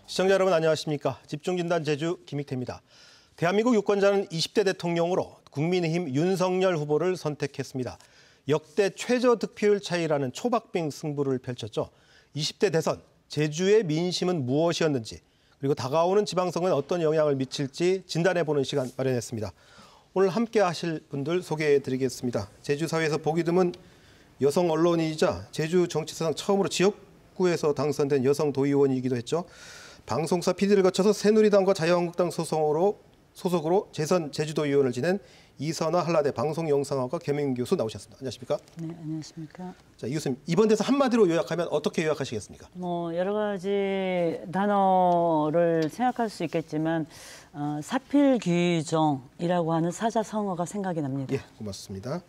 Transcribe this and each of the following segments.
시청자 여러분 안녕하십니까. 집중진단 제주 김익태입니다. 대한민국 유권자는 20대 대통령으로 국민의힘 윤석열 후보를 선택했습니다. 역대 최저 득표율 차이라는 초박빙 승부를 펼쳤죠. 20대 대선, 제주의 민심은 무엇이었는지, 그리고 다가오는 지방선거에 어떤 영향을 미칠지 진단해보는 시간 마련했습니다. 오늘 함께 하실 분들 소개해드리겠습니다. 제주 사회에서 보기 드문 여성 언론인이자 제주 정치사상 처음으로 지역구에서 당선된 여성 도의원이기도 했죠. 방송사 PD를 거쳐서 새누리당과 자유한국당 소속으로 재선 제주도의원을 지낸 이선화 한라대 방송영상학과 겸임교수 나오셨습니다. 안녕하십니까? 네, 안녕하십니까? 자, 이 교수님, 이번 대선 한마디로 요약하면 어떻게 요약하시겠습니까? 여러 가지 단어를 생각할 수 있겠지만 사필귀정이라고 하는 사자성어가 생각이 납니다. 예, 고맙습니다.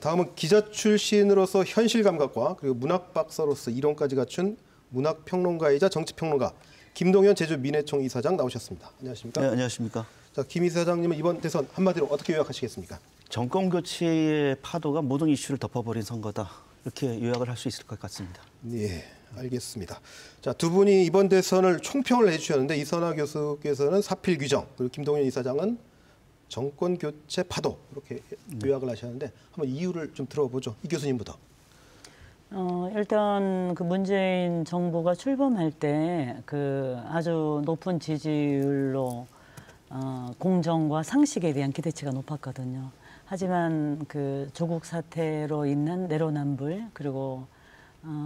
다음은 기자 출신으로서 현실 감각과 그리고 문학 박사로서 이론까지 갖춘 문학평론가이자 정치평론가 김동현 제주 민해총 이사장 나오셨습니다. 안녕하십니까? 네, 안녕하십니까? 자, 김 이사장님은 이번 대선 한마디로 어떻게 요약하시겠습니까? 정권 교체의 파도가 모든 이슈를 덮어버린 선거다. 이렇게 요약을 할 수 있을 것 같습니다. 네, 알겠습니다. 자, 두 분이 이번 대선을 총평을 해주셨는데 이선화 교수께서는 사필 규정, 그리고 김동현 이사장은 정권 교체 파도 이렇게 요약을 하셨는데 한번 이유를 좀 들어보죠. 이 교수님부터. 일단 그 문재인 정부가 출범할 때 그 아주 높은 지지율로 공정과 상식에 대한 기대치가 높았거든요. 하지만 그 조국 사태로 인한 내로남불 그리고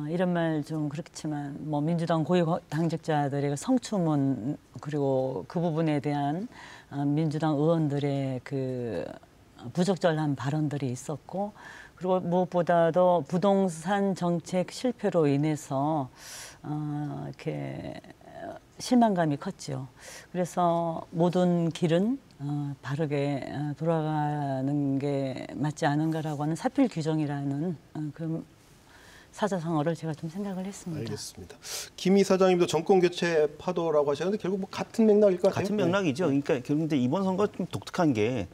이런 말 좀 그렇지만 뭐 민주당 고위 당직자들의 성추문 그리고 그 부분에 대한 민주당 의원들의 그 부적절한 발언들이 있었고 그리고 무엇보다도 부동산 정책 실패로 인해서 이렇게 실망감이 컸죠. 그래서 모든 길은 바르게 돌아가는 게 맞지 않은가라고 하는 사필 규정이라는 그런 사자성어를 제가 좀 생각을 했습니다. 알겠습니다. 김 이사장님도 정권 교체 파도라고 하셨는데 결국 뭐 같은 맥락일 것 같아요. 같은 맥락이죠. 그러니까 결국 이번 선거 좀 독특한 게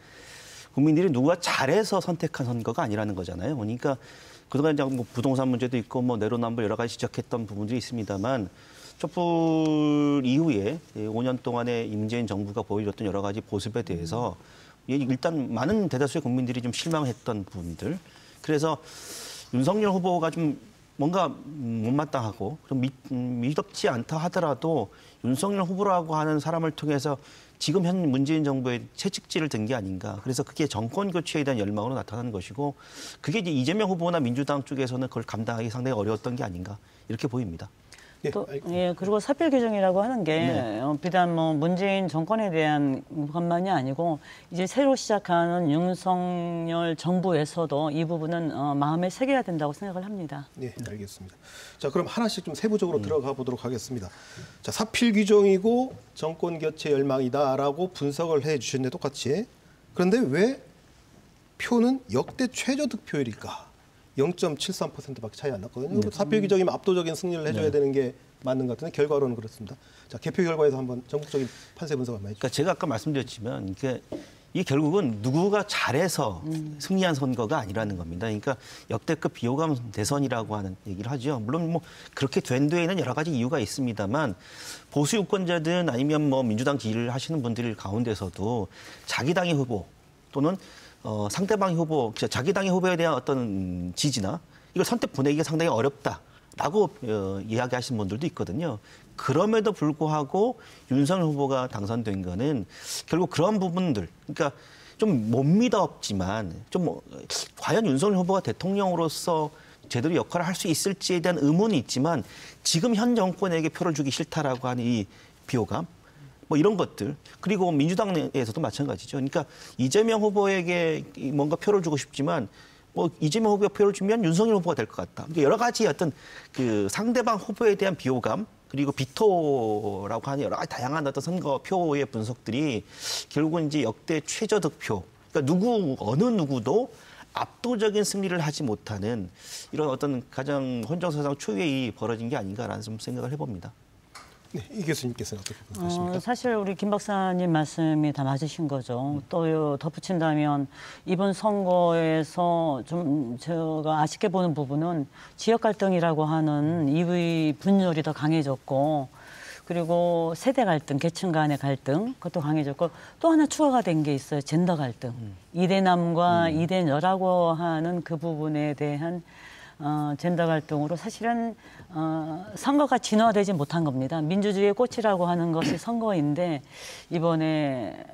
국민들이 누가 잘해서 선택한 선거가 아니라는 거잖아요. 그러니까 그동안 뭐 부동산 문제도 있고 뭐 내로남불 여러 가지 지적했던 부분들이 있습니다만 촛불 이후에 5년 동안의 문재인 정부가 보여줬던 여러 가지 모습에 대해서 일단 많은 대다수의 국민들이 좀 실망했던 부분들. 그래서 윤석열 후보가 좀 뭔가 못마땅하고 좀 미덥지 않다 하더라도 윤석열 후보라고 하는 사람을 통해서 지금 현 문재인 정부의 채찍질을 든 게 아닌가. 그래서 그게 정권 교체에 대한 열망으로 나타나는 것이고 그게 이제 이재명 후보나 민주당 쪽에서는 그걸 감당하기 상당히 어려웠던 게 아닌가 이렇게 보입니다. 또, 예, 그리고 사필 규정이라고 하는 게 비단 뭐 문재인 정권에 대한 것만이 아니고 이제 새로 시작하는 윤석열 정부에서도 이 부분은 마음에 새겨야 된다고 생각을 합니다. 네, 알겠습니다. 자, 그럼 하나씩 좀 세부적으로 들어가 보도록 하겠습니다. 자, 사필 규정이고 정권 교체 열망이다라고 분석을 해주셨는데 똑같이. 그런데 왜 표는 역대 최저 득표율일까? 0.73%밖에 차이 안 났거든요. 사필 규정이면 압도적인 승리를 해줘야 되는 게 맞는 것 같은데 결과로는 그렇습니다. 자, 개표 결과에서 한번 전국적인 판세 분석 한번 해주시죠. 그러니까 제가 아까 말씀드렸지만 이게 결국은 누구가 잘해서 승리한 선거가 아니라는 겁니다. 그러니까 역대급 비호감 대선이라고 하는 얘기를 하죠. 물론 뭐 그렇게 된 데에는 여러 가지 이유가 있습니다만 보수 유권자든 아니면 뭐 민주당 지지를 하시는 분들 가운데서도 자기 당의 후보 또는 상대방 후보, 자기 당의 후보에 대한 어떤 지지나 이걸 선택 보내기가 상당히 어렵다라고 이야기하시는 분들도 있거든요. 그럼에도 불구하고 윤석열 후보가 당선된 거는 결국 그런 부분들, 그러니까 좀 못 믿었지만 과연 윤석열 후보가 대통령으로서 제대로 역할을 할 수 있을지에 대한 의문이 있지만 지금 현 정권에게 표를 주기 싫다라고 하는 이 비호감, 뭐 이런 것들. 그리고 민주당에서도 마찬가지죠. 그러니까 이재명 후보에게 뭔가 표를 주고 싶지만 뭐 이재명 후보가 표를 주면 윤석열 후보가 될 것 같다. 그러니까 여러 가지 어떤 그 상대방 후보에 대한 비호감 그리고 비토라고 하는 여러 가지 다양한 어떤 선거표의 분석들이 결국은 이제 역대 최저 득표. 그러니까 어느 누구도 압도적인 승리를 하지 못하는 이런 어떤 가장 헌정사상 초유의 벌어진 게 아닌가라는 좀 생각을 해봅니다. 네, 이 교수님께서는 어떻게 보십니까? 사실 우리 김 박사님 말씀이 다 맞으신 거죠. 또 덧붙인다면 이번 선거에서 좀 제가 아쉽게 보는 부분은 지역 갈등이라고 하는 이의 분열이 더 강해졌고, 그리고 세대 갈등, 계층 간의 갈등 그것도 강해졌고, 또 하나 추가가 된 게 있어요. 젠더 갈등. 이대남과 이대녀라고 하는 그 부분에 대한 젠더 갈등으로 사실은 선거가 진화되지 못한 겁니다. 민주주의의 꽃이라고 하는 것이 선거인데 이번에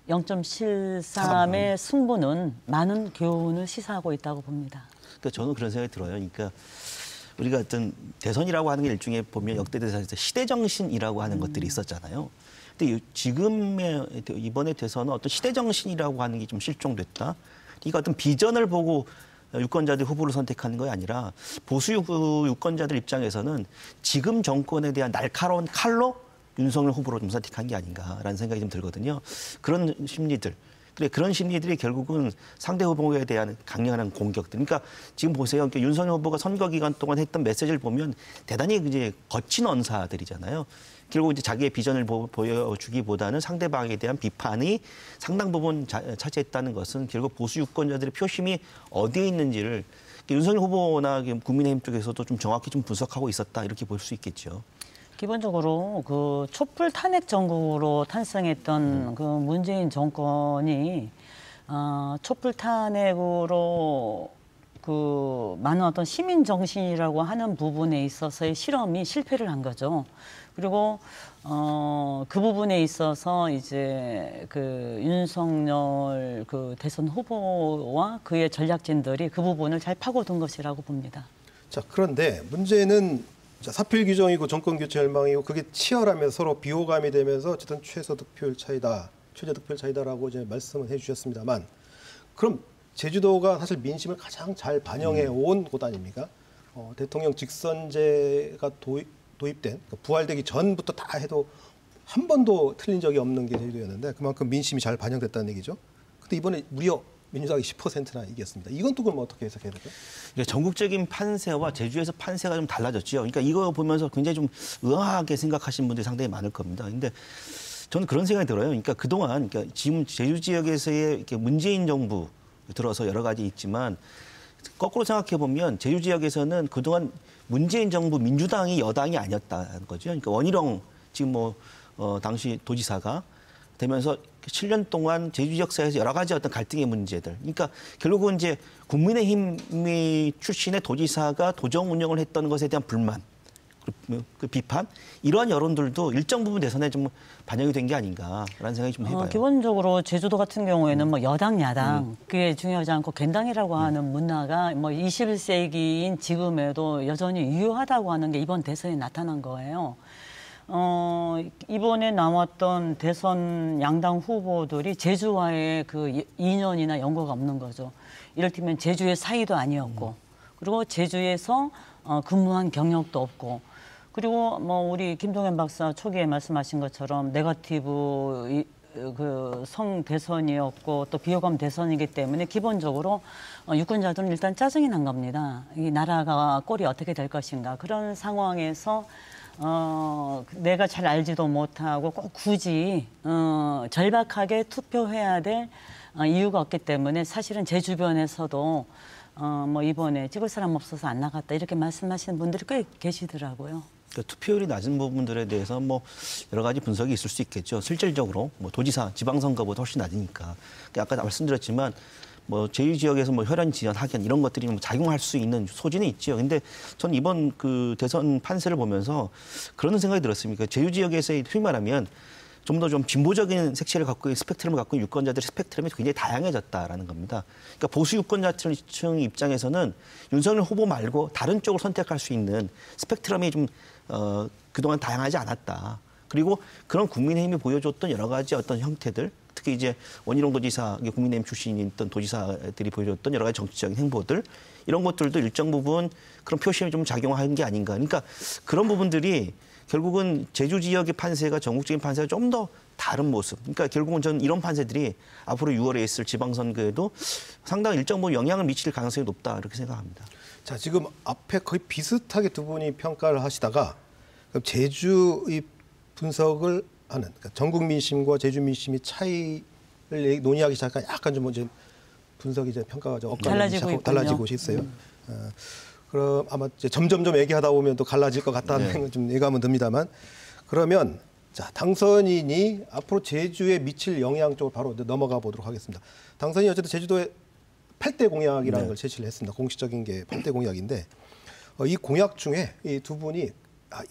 0.73의 승부는 많은 교훈을 시사하고 있다고 봅니다. 그러니까 저는 그런 생각이 들어요. 그러니까 우리가 어떤 대선이라고 하는 게 일종의 보면 역대 대선에서 시대 정신이라고 하는 것들이 있었잖아요. 근데 지금의 이번에 대선은 어떤 시대 정신이라고 하는 게 좀 실종됐다. 그러니까 어떤 비전을 보고 유권자들이 후보를 선택하는 게 아니라 보수 유권자들 입장에서는 지금 정권에 대한 날카로운 칼로 윤석열 후보로 좀 선택한 게 아닌가라는 생각이 좀 들거든요. 그런 심리들. 그런 심리들이 결국은 상대 후보에 대한 강력한 공격들. 그러니까 지금 보세요. 그러니까 윤석열 후보가 선거 기간 동안 했던 메시지를 보면 대단히 이제 거친 언사들이잖아요. 결국 이제 자기의 비전을 보여주기보다는 상대방에 대한 비판이 상당 부분 차지했다는 것은 결국 보수 유권자들의 표심이 어디에 있는지를 윤석열 후보나 국민의힘 쪽에서도 좀 정확히 좀 분석하고 있었다 이렇게 볼 수 있겠죠. 기본적으로 그 촛불 탄핵 정국으로 탄생했던 그 문재인 정권이 촛불 탄핵으로 그 많은 어떤 시민 정신이라고 하는 부분에 있어서의 실험이 실패를 한 거죠. 그리고 그 부분에 있어서 이제 그 윤석열 그 대선 후보와 그의 전략진들이 그 부분을 잘 파고든 것이라고 봅니다. 자, 그런데 문제는 사필 규정이고 정권 교체 열망이고 그게 치열하면서 서로 비호감이 되면서 어쨌든 최저 득표율 차이다라고 이제 말씀을 해주셨습니다만, 그럼 제주도가 사실 민심을 가장 잘 반영해 온 곳 아닙니까? 대통령 직선제가 도입된, 그러니까 부활되기 전부터 다 해도 한 번도 틀린 적이 없는 게 제주도였는데 그만큼 민심이 잘 반영됐다는 얘기죠. 근데 이번에 무려 민주당이 10%나 이겼습니다. 이건 또 그럼 어떻게 해석해야 될까요? 전국적인 판세와 제주에서 판세가 좀 달라졌죠. 그러니까 이거 보면서 굉장히 좀 의아하게 생각하시는 분들이 상당히 많을 겁니다. 근데 저는 그런 생각이 들어요. 그러니까 그동안 그러니까 지금 제주 지역에서의 이렇게 문재인 정부 들어서 여러 가지 있지만 거꾸로 생각해 보면 제주 지역에서는 그동안 문재인 정부 민주당이 여당이 아니었다는 거죠. 그러니까 원희룡 지금 당시 도지사가 되면서 7년 동안 제주 지역사회에서 여러 가지 어떤 갈등의 문제들. 그러니까 결국은 이제 국민의힘 출신의 도지사가 도정 운영을 했던 것에 대한 불만, 그 비판, 이러한 여론들도 일정 부분 대선에 좀 반영이 된 게 아닌가라는 생각이 좀 해봐요. 기본적으로 제주도 같은 경우에는 뭐 여당, 야당 그게 중요하지 않고 갱당이라고 하는 문화가 뭐 21세기인 지금에도 여전히 유효하다고 하는 게 이번 대선에 나타난 거예요. 이번에 나왔던 대선 양당 후보들이 제주와의 그 인연이나 연고가 없는 거죠. 이를테면 제주의 사이도 아니었고, 그리고 제주에서 근무한 경력도 없고, 그리고 뭐 우리 김동연 박사 초기에 말씀하신 것처럼 네거티브 그 성 대선이었고 또 비호감 대선이기 때문에 기본적으로 유권자들은 일단 짜증이 난 겁니다. 이 나라가 꼴이 어떻게 될 것인가, 그런 상황에서 내가 잘 알지도 못하고 꼭 굳이 절박하게 투표해야 될 이유가 없기 때문에 사실은 제 주변에서도 뭐 이번에 찍을 사람 없어서 안 나갔다 이렇게 말씀하시는 분들이 꽤 계시더라고요. 그러니까 투표율이 낮은 부분들에 대해서 뭐 여러 가지 분석이 있을 수 있겠죠. 실질적으로 뭐 도지사, 지방선거보다 훨씬 낮으니까. 아까 말씀드렸지만 뭐 제주 지역에서 뭐 혈연 지연 학연 이런 것들이 뭐 작용할 수 있는 소지는 있죠. 근데 전 이번 그 대선 판세를 보면서 그런 생각이 들었습니다. 제주 지역에서의 소위 말하면 좀 더 좀 진보적인 색채를 갖고 스펙트럼을 갖고 있는 유권자들의 스펙트럼이 굉장히 다양해졌다라는 겁니다. 그러니까 보수 유권자층 입장에서는 윤석열 후보 말고 다른 쪽을 선택할 수 있는 스펙트럼이 좀 그동안 다양하지 않았다. 그리고 그런 국민의힘이 보여줬던 여러 가지 어떤 형태들, 특히 이제 원희룡 도지사, 국민의힘 출신이 있던 도지사들이 보여줬던 여러 가지 정치적인 행보들, 이런 것들도 일정 부분 그런 표심이 좀 작용한 게 아닌가. 그러니까 그런 부분들이 결국은 제주 지역의 판세가 전국적인 판세가 좀 더 다른 모습. 그러니까 결국은 저는 이런 판세들이 앞으로 6월에 있을 지방선거에도 상당히 일정 부분 영향을 미칠 가능성이 높다 이렇게 생각합니다. 자, 지금 앞에 거의 비슷하게 두 분이 평가를 하시다가 그럼 제주 이 분석을 하는 그러니까 전국 민심과 제주 민심이 차이를 논의하기 시작한 약간 좀 이제 분석이 이제 평가가 좀 달라지고 있어요. 그럼 아마 이제 점점 얘기하다 보면 또 갈라질 것 같다는 네. 좀 예감은 듭니다만 그러면 자 당선인이 앞으로 제주에 미칠 영향 쪽으로 바로 넘어가 보도록 하겠습니다. 당선인이 어쨌든 제주도에 8대 공약이라는 네. 걸 제시를 했습니다. 공식적인 게 8대 공약인데 이 공약 중에 이 두 분이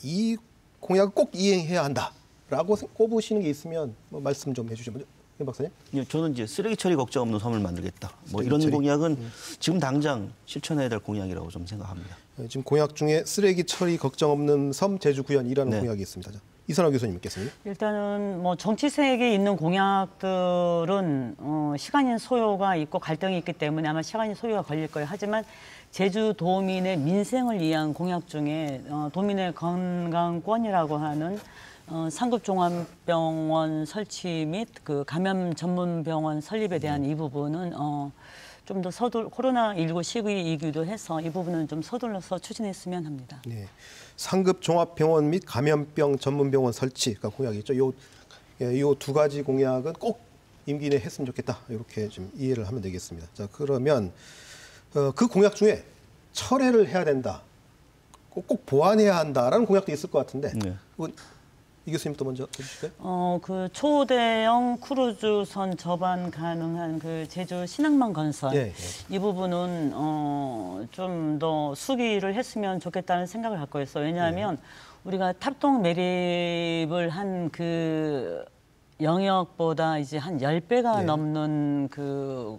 이 공약을 꼭 이행해야 한다라고 꼽으시는 게 있으면 뭐 말씀 좀 해주시죠. 김 박사님. 저는 이제 쓰레기 처리 걱정 없는 섬을 만들겠다. 뭐 이런 처리. 공약은 지금 당장 실천해야 될 공약이라고 좀 생각합니다. 지금 공약 중에 쓰레기 처리 걱정 없는 섬 제주 구현이라는 네. 공약이 있습니다. 자, 이선화 교수님께서는. 일단은 뭐 정치색에 있는 공약들은 시간이 소요가 있고 갈등이 있기 때문에 아마 시간이 소요가 걸릴 거예요. 하지만 제주도민의 민생을 위한 공약 중에 도민의 건강권이라고 하는 상급 종합병원 설치 및 그 감염 전문 병원 설립에 대한 이 부분은 좀 더 코로나19 시기이기도 해서 이 부분은 좀 서둘러서 추진했으면 합니다. 네. 상급 종합병원 및 감염병 전문병원 설치가 공약이죠. 요 두 가지 공약은 꼭 임기 내에 했으면 좋겠다. 이렇게 좀 이해를 하면 되겠습니다. 자, 그러면 그 공약 중에 철회를 해야 된다. 꼭 보완해야 한다라는 공약도 있을 것 같은데. 네. 이 교수님부터 먼저 해주실까요? 그 초대형 크루즈선 접안 가능한 그 제주 신항만 건설 예, 예. 이 부분은 좀 더 수기를 했으면 좋겠다는 생각을 갖고 있어요. 왜냐하면 우리가 탑동 매립을 한 그 영역보다 이제 한 10배가 예. 넘는 그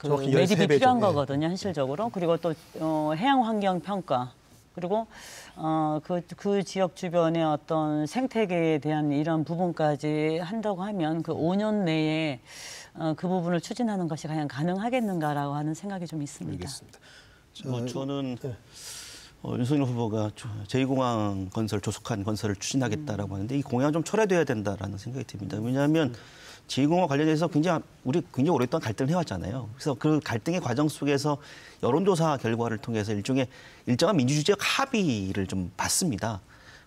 정확히 매립이 13배죠. 필요한 예. 거거든요, 현실적으로. 그리고 또 해양 환경 평가. 그리고 그 지역 주변의 어떤 생태계에 대한 이런 부분까지 한다고 하면 그 5년 내에 그 부분을 추진하는 것이 과연 가능하겠는가라고 하는 생각이 좀 있습니다. 알겠습니다. 저는 네. 윤석열 후보가 제2공항 건설 조속한 건설을 추진하겠다라고 하는데 이 공약은 좀 철회돼야 된다라는 생각이 듭니다. 왜냐하면 제2공항 관련해서 우리 굉장히 오랫동안 갈등을 해왔잖아요. 그래서 그 갈등의 과정 속에서 여론조사 결과를 통해서 일정한 민주주의적 합의를 좀 봤습니다.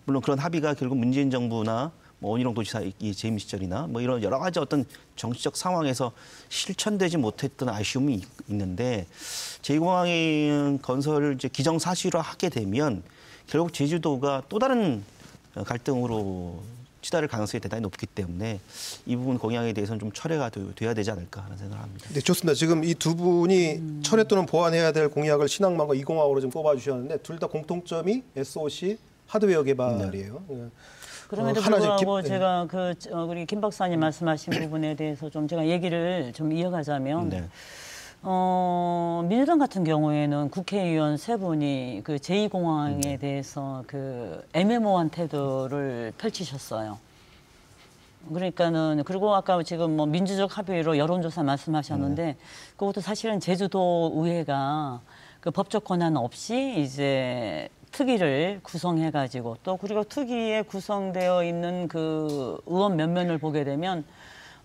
물론 그런 합의가 결국 문재인 정부나 뭐 원희룡 도지사 재임 시절이나 뭐 이런 여러 가지 어떤 정치적 상황에서 실천되지 못했던 아쉬움이 있는데 제2공항의 건설을 이제 기정사실화하게 되면 결국 제주도가 또 다른 갈등으로 치달을 가능성이 대단히 높기 때문에 이 부분 공약에 대해서는 좀 철회가 돼야 되지 않을까 하는 생각을 합니다. 네, 좋습니다. 지금 이 두 분이 철회 또는 보완해야 될 공약을 신항만과 2공항으로 좀 꼽아주셨는데 둘 다 공통점이 SOC 하드웨어 개발이에요. 네. 그럼에도 불구하고 제가 우리 김 박사님 말씀하신 부분에 대해서 좀 제가 얘기를 좀 이어가자면 네. 민주당 같은 경우에는 국회의원 3분이 그 제2공항에 대해서 그 애매모호한 태도를 펼치셨어요. 그러니까는 그리고 아까 지금 뭐 민주적 합의로 여론조사 말씀하셨는데 그것도 사실은 제주도 의회가 그 법적 권한 없이 이제 특위를 구성해가지고 또 그리고 특위에 구성되어 있는 그 의원 몇 면을 보게 되면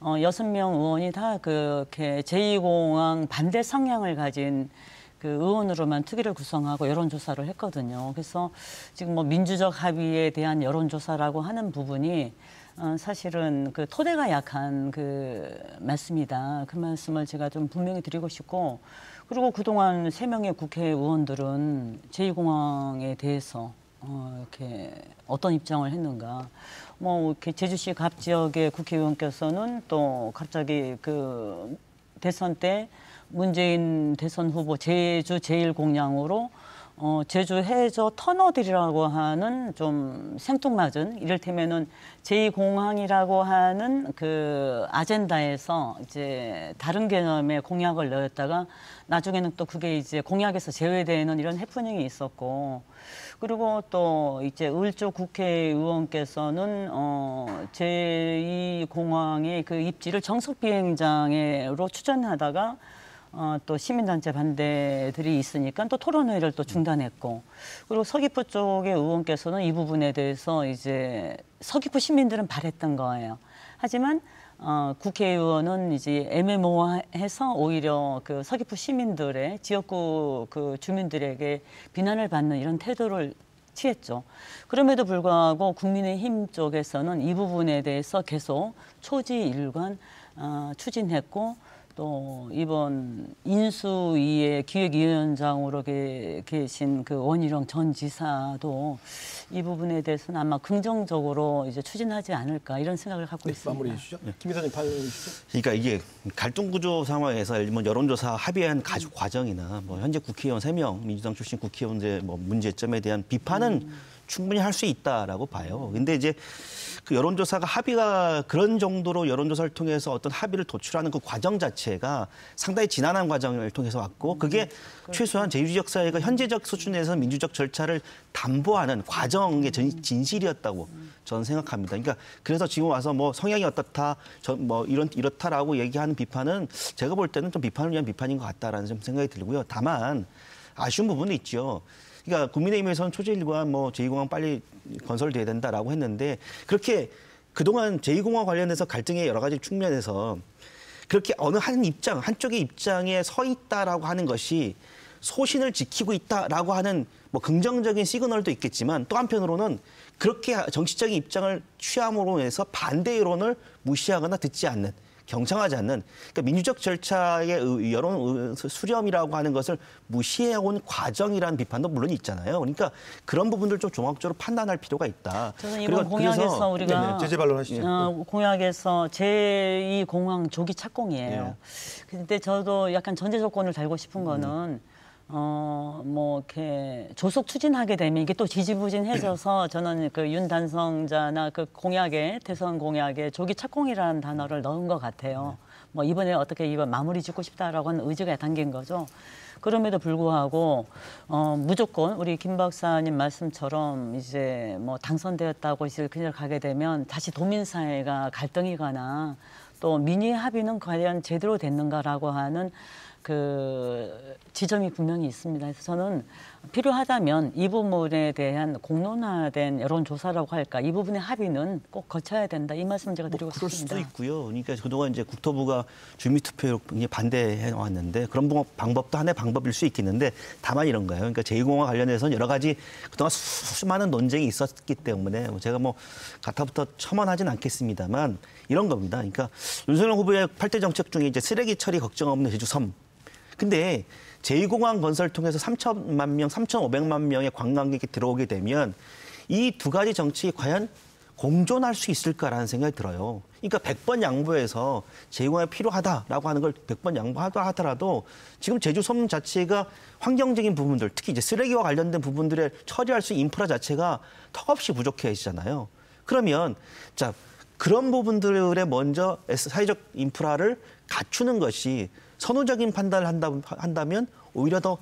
6명 의원이 다 그렇게 제2공항 반대 성향을 가진 그 의원으로만 특위를 구성하고 여론조사를 했거든요. 그래서 지금 뭐 민주적 합의에 대한 여론조사라고 하는 부분이 사실은 그 토대가 약한 그 말씀이다. 그 말씀을 제가 좀 분명히 드리고 싶고 그리고 그동안 3명의 국회의원들은 제2공항에 대해서 이렇게 어떤 입장을 했는가. 뭐 이렇게 제주시 갑 지역의 국회의원께서는 또 갑자기 그 대선 때 문재인 대선 후보 제주 제1공약으로 제주 해저 터널이라고 하는 좀 생뚱맞은 이를테면은 제2공항이라고 하는 그 아젠다에서 이제 다른 개념의 공약을 넣었다가 나중에는 또 그게 이제 공약에서 제외되는 이런 해프닝이 있었고 그리고 또 이제 을조 국회의원께서는 제2공항의 그 입지를 정석 비행장으로 추천하다가 또 시민단체 반대들이 있으니까 또 토론회를 또 중단했고 그리고 서귀포 쪽의 의원께서는 이 부분에 대해서 이제 서귀포 시민들은 바랬던 거예요. 하지만 국회의원은 이제 애매모호해서 오히려 그 서귀포 시민들의 지역구 그 주민들에게 비난을 받는 이런 태도를 취했죠. 그럼에도 불구하고 국민의힘 쪽에서는 이 부분에 대해서 계속 초지일관 추진했고 또 이번 인수위의 기획위원장으로 계신 그 원희룡 전 지사도 이 부분에 대해서는 아마 긍정적으로 이제 추진하지 않을까 이런 생각을 갖고 있습니다. 마무리해 주시죠. 김 이사님 발언해 주시죠. 그러니까 이게 갈등 구조 상황에서 예를 들면 여론조사 합의한 가족 과정이나 뭐 현재 국회의원 3명 민주당 출신 국회의원들의 뭐 문제점에 대한 비판은 충분히 할 수 있다라고 봐요. 근데 이제 그 여론조사가 합의가 그런 정도로 여론조사를 통해서 어떤 합의를 도출하는 그 과정 자체가 상당히 지난한 과정을 통해서 왔고 그게 최소한 제주지역 사회가 현재적 수준에서 민주적 절차를 담보하는 과정의 진실이었다고 저는 생각합니다. 그러니까 그래서 지금 와서 뭐 성향이 어떻다, 뭐 이렇다라고 얘기하는 비판은 제가 볼 때는 좀 비판을 위한 비판인 것 같다라는 좀 생각이 들고요. 다만 아쉬운 부분이 있죠. 그러니까 국민의힘에서는 초지일관 뭐 제2공항 빨리 건설돼야 된다라고 했는데 그렇게 그동안 제2공항 관련해서 갈등의 여러 가지 측면에서 그렇게 어느 한쪽의 입장에 서 있다라고 하는 것이 소신을 지키고 있다라고 하는 뭐 긍정적인 시그널도 있겠지만 또 한편으로는 그렇게 정치적인 입장을 취함으로 해서 반대 여론을 무시하거나 듣지 않는 경청하지 않는 그러니까 민주적 절차의 여론 수렴이라고 하는 것을 무시해온 과정이라는 비판도 물론 있잖아요. 그러니까 그런 부분들 좀 종합적으로 판단할 필요가 있다. 저는 이번 공약에서 우리가 제재 반론하시죠. 공약에서 제2공항 조기 착공이에요. 네. 근데 저도 약간 전제 조건을 달고 싶은 거는 뭐 이렇게 조속 추진하게 되면 이게 또 지지부진해져서 저는 그 윤단성자나 그 공약에 대선 공약에 조기 착공이라는 단어를 넣은 것 같아요. 뭐 이번에 어떻게 이거 마무리 짓고 싶다라고 하는 의지가 담긴 거죠. 그럼에도 불구하고 무조건 우리 김 박사님 말씀처럼 이제 뭐 당선되었다고 이제 그냥 가게 되면 다시 도민사회가 갈등이거나 또 민의 합의는 과연 제대로 됐는가라고 하는 그 지점이 분명히 있습니다. 그래서 저는 필요하다면 이 부분에 대한 공론화된 여론조사라고 할까 이 부분의 합의는 꼭 거쳐야 된다. 이 말씀 제가 드리고 그럴 싶습니다. 수도 있고요. 그러니까 그동안 이제 국토부가 주민투표에 반대해 왔는데 그런 방법도 하나의 방법일 수 있겠는데 다만 이런 거예요. 그러니까 제2공항 관련해서는 여러 가지 그동안 수많은 논쟁이 있었기 때문에 제가 뭐 가타부터 첨언하진 않겠습니다만 이런 겁니다. 그러니까 윤석열 후보의 8대 정책 중에 이제 쓰레기 처리 걱정 없는 제주 섬. 근데 제2공항 건설을 통해서 3천만 명, 3,500만 명의 관광객이 들어오게 되면 이 두 가지 정책이 과연 공존할 수 있을까라는 생각이 들어요. 그러니까 100번 양보해서 제2공항이 필요하다라고 하는 걸 100번 양보하다 하더라도 지금 제주 섬 자체가 환경적인 부분들, 특히 이제 쓰레기와 관련된 부분들에 처리할 수 있는 인프라 자체가 턱없이 부족해지잖아요. 그러면 자 그런 부분들에 먼저 사회적 인프라를 갖추는 것이 선호적인 판단을 한다면 오히려 더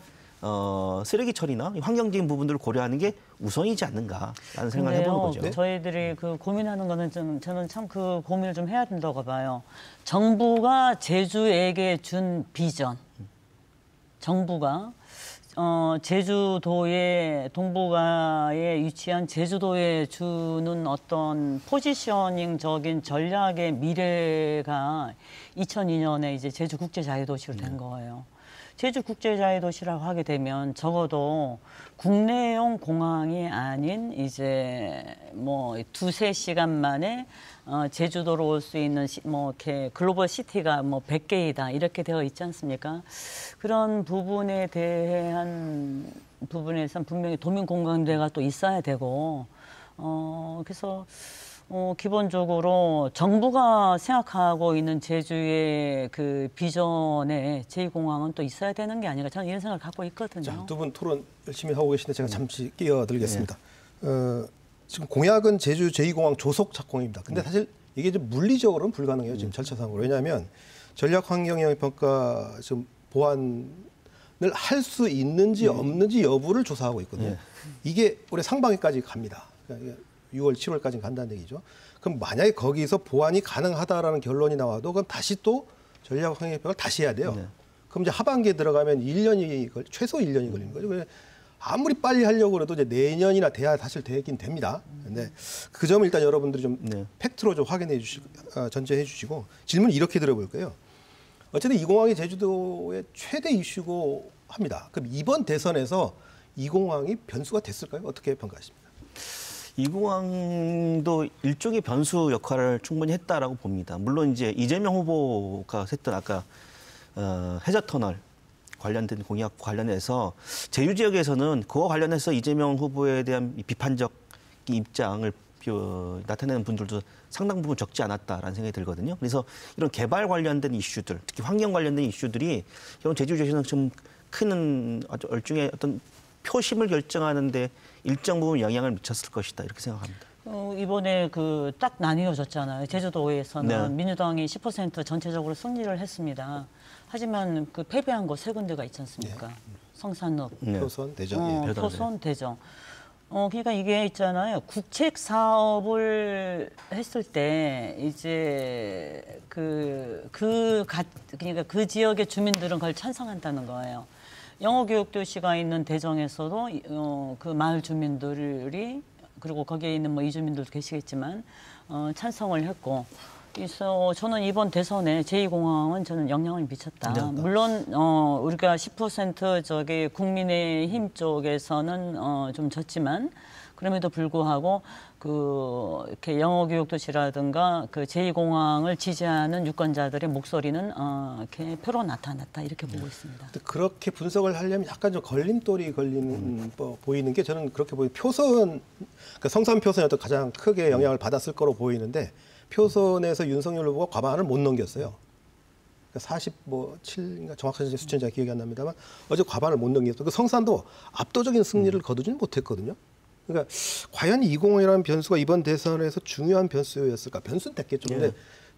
쓰레기 처리나 환경적인 부분들을 고려하는 게 우선이지 않는가라는 생각을 해보는 거죠. 네? 저희들이 그 고민하는 거는 저는 참 그 고민을 좀 해야 된다고 봐요. 정부가 제주에게 준 비전, 정부가 제주도의 동북아에 위치한 제주도에 주는 어떤 포지셔닝적인 전략의 미래가 2002년에 이제 제주 국제자유도시로 된 거예요. 제주 국제자유도시라고 하게 되면 적어도 국내용 공항이 아닌 이제 뭐 2-3시간 만에 제주도로 올 수 있는 뭐 이렇게 글로벌 시티가 뭐 100개이다 이렇게 되어 있지 않습니까? 그런 부분에 대한 부분에선 분명히 도민공감대가 또 있어야 되고 그래서 기본적으로 정부가 생각하고 있는 제주의 그 비전에 제2공항은 또 있어야 되는 게 아닌가 저는 이런 생각을 갖고 있거든요. 자, 두 분 토론 열심히 하고 계신데 제가 잠시 끼어들겠습니다. 지금 공약은 제주 제2공항 조속 착공입니다. 근데 사실 이게 좀 물리적으로는 불가능해요. 지금 절차상으로. 왜냐하면 전략환경영향평가 지금 보완을 할 수 있는지 없는지 여부를 조사하고 있거든요. 이게 올해 상반기까지 갑니다. 그러니까 6월, 7월까지 간다는 얘기죠. 그럼 만약에 거기서 보완이 가능하다라는 결론이 나와도 그럼 다시 또 전략환경영향평가를 다시 해야 돼요. 그럼 이제 하반기에 들어가면 1년이 최소 1년이 걸리는 거죠. 아무리 빨리 하려고 해도 이제 내년이나 돼야 사실 되긴 됩니다. 근데 그 점을 일단 여러분들이 좀 네. 팩트로 좀 확인해 주시고 전제해 주시고 질문 이렇게 드려볼게요. 어쨌든 이 공항이 제주도의 최대 이슈고 합니다. 그럼 이번 대선에서 이 공항이 변수가 됐을까요? 어떻게 평가하십니까? 이 공항도 일종의 변수 역할을 충분히 했다라고 봅니다. 물론 이제 이재명 후보가 했던 아까 해저터널 관련된 공약 관련해서 제주 지역에서는 그와 관련해서 이재명 후보에 대한 비판적 입장을 나타내는 분들도 상당 부분 적지 않았다라는 생각이 들거든요. 그래서 이런 개발 관련된 이슈들, 특히 환경 관련된 이슈들이 이런 제주 지역에서는 좀 큰 일종의 어떤 표심을 결정하는데 일정 부분 영향을 미쳤을 것이다 이렇게 생각합니다. 이번에 그 딱 나뉘어졌잖아요. 제주도에서는 네. 민주당이 10% 전체적으로 승리를 했습니다. 하지만 그 패배한 곳 세 군데가 있지 않습니까? 성산읍, 네. 표선, 대전, 예. 표선, 대전. 그러니까 이게 있잖아요. 국책 사업을 했을 때 이제 그러니까 그 지역의 주민들은 그걸 찬성한다는 거예요. 영어교육도시가 있는 대정에서도 그 마을 주민들이 그리고 거기에 있는 뭐 이주민들도 계시겠지만 찬성을 했고, 그래서 저는 이번 대선에 제2공항은 저는 영향을 미쳤다. 네. 물론 우리가 10% 저기 국민의힘 쪽에서는 좀 졌지만 그럼에도 불구하고 그 이렇게 영어교육도시라든가 그 제2공항을 지지하는 유권자들의 목소리는 이렇게 표로 나타났다 이렇게 보고 있습니다. 그렇게 분석을 하려면 약간 좀 걸림돌이 걸리는 보이는 게 저는 그렇게 보이는 표선, 그러니까 성산 표선이 어떤 가장 크게 영향을 받았을 거로 보이는데 표선에서 윤석열 후보가 과반을 못 넘겼어요. 그러니까 47인가 정확한 수치는 잘 기억이 안 납니다만 어제 과반을 못 넘겼어요. 그 성산도 압도적인 승리를 거두지는 못했거든요. 그러니까 과연 20이라는 변수가 이번 대선에서 중요한 변수였을까? 변수는 됐겠죠. 근데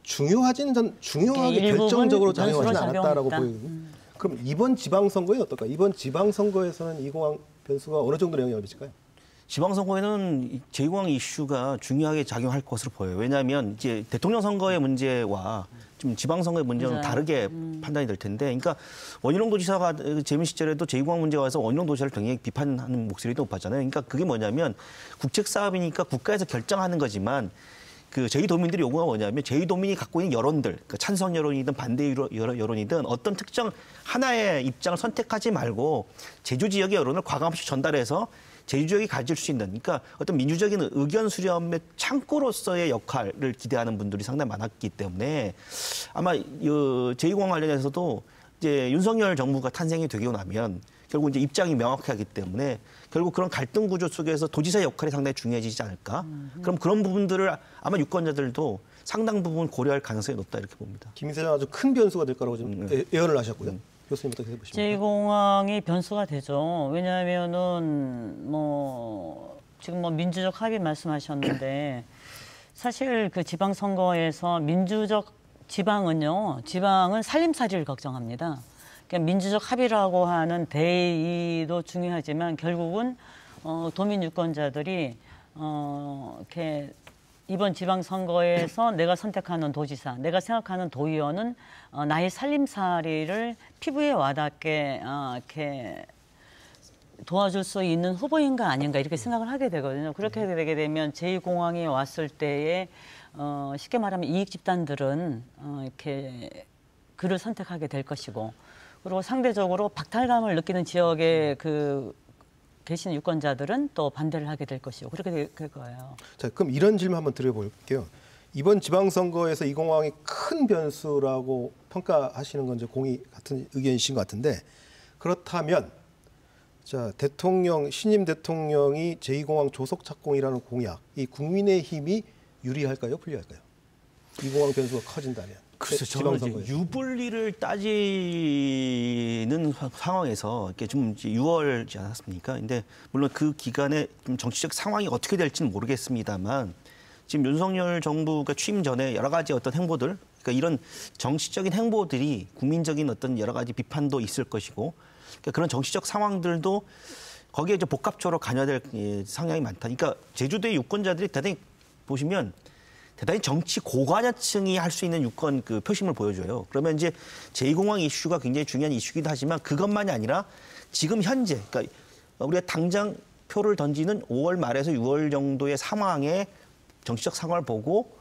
중요하게 결정적으로 작용하지 않았다라고 보이거든요. 그럼 이번 지방선거에 어떨까? 이번 지방선거에서는 이 공항 변수가 어느 정도 영향을 미칠까요? 지방선거에는 제2공항 이슈가 중요하게 작용할 것으로 보여요. 왜냐하면 이제 대통령 선거의 문제와 좀 지방선거의 문제는 맞아요. 다르게 판단이 될 텐데, 그러니까 원희룡 도지사가 재임 시절에도 제2공항 문제가 와서 원희룡 도지사를 굉장히 비판하는 목소리도 높았잖아요. 그러니까 그게 뭐냐면 국책 사업이니까 국가에서 결정하는 거지만 그 제2도민들이 요구가 뭐냐면 제2도민이 갖고 있는 여론들, 그러니까 찬성 여론이든 반대 여론이든 어떤 특정 하나의 입장을 선택하지 말고 제주 지역의 여론을 과감없이 전달해서 제주 지역이 가질 수 있는, 그러니까 어떤 민주적인 의견 수렴의 창구로서의 역할을 기대하는 분들이 상당히 많았기 때문에 아마 제2공항 관련해서도 이제 윤석열 정부가 탄생이 되고 나면 결국 이제 입장이 명확하기 때문에 결국 그런 갈등 구조 속에서 도지사의 역할이 상당히 중요해지지 않을까? 그럼 그런 부분들을 아마 유권자들도 상당 부분 고려할 가능성이 높다 이렇게 봅니다. 김 기자는 아주 큰 변수가 될 거라고 좀 예언을 하셨고요. 교수님 어떻게 보십니까? 제2공항이 변수가 되죠. 왜냐하면은 지금 민주적 합의 말씀하셨는데 사실 그 지방선거에서 민주적 지방은 살림살이를 걱정합니다. 그러니까 민주적 합의라고 하는 대의도 중요하지만 결국은 도민 유권자들이 이렇게 이번 지방선거에서 내가 선택하는 도지사, 내가 생각하는 도의원은 나의 살림살이를 피부에 와닿게 이렇게 도와줄 수 있는 후보인가 아닌가 이렇게 생각을 하게 되거든요. 그렇게 되게 되면 제2공항이 왔을 때에 쉽게 말하면 이익 집단들은 이렇게 그를 선택하게 될 것이고, 그리고 상대적으로 박탈감을 느끼는 지역의 계신 유권자들은 또 반대를 하게 될 것이고 그렇게 될 거예요. 자, 그럼 이런 질문 한번 드려볼게요. 이번 지방선거에서 이 공항이 큰 변수라고 평가하시는 건 이제 공이 같은 의견이신 것 같은데, 그렇다면 자, 신임 대통령이 제2공항 조속 착공이라는 공약, 이 국민의힘이 유리할까요, 불리할까요? 이 공항 변수가 커진다면. 글쎄, 저는 이제 유불리를 따지는 상황에서 이렇게 좀 6월이지 않았습니까? 근데 물론 그 기간에 좀 정치적 상황이 어떻게 될지는 모르겠습니다만 지금 윤석열 정부가 취임 전에 여러 가지 어떤 행보들, 그러니까 이런 정치적인 행보들이 국민적인 어떤 여러 가지 비판도 있을 것이고, 그러니까 그런 정치적 상황들도 거기에 이제 복합적으로 관여될 상황이 많다. 그러니까 제주도의 유권자들이 대단히 보시면 대단히 정치 고관여층이 할 수 있는 유권 표심을 보여줘요. 그러면 이제 제2공항 이슈가 굉장히 중요한 이슈이기도 하지만 그것만이 아니라 지금 현재, 그러니까 우리가 당장 표를 던지는 5월 말에서 6월 정도의 상황의 정치적 상황을 보고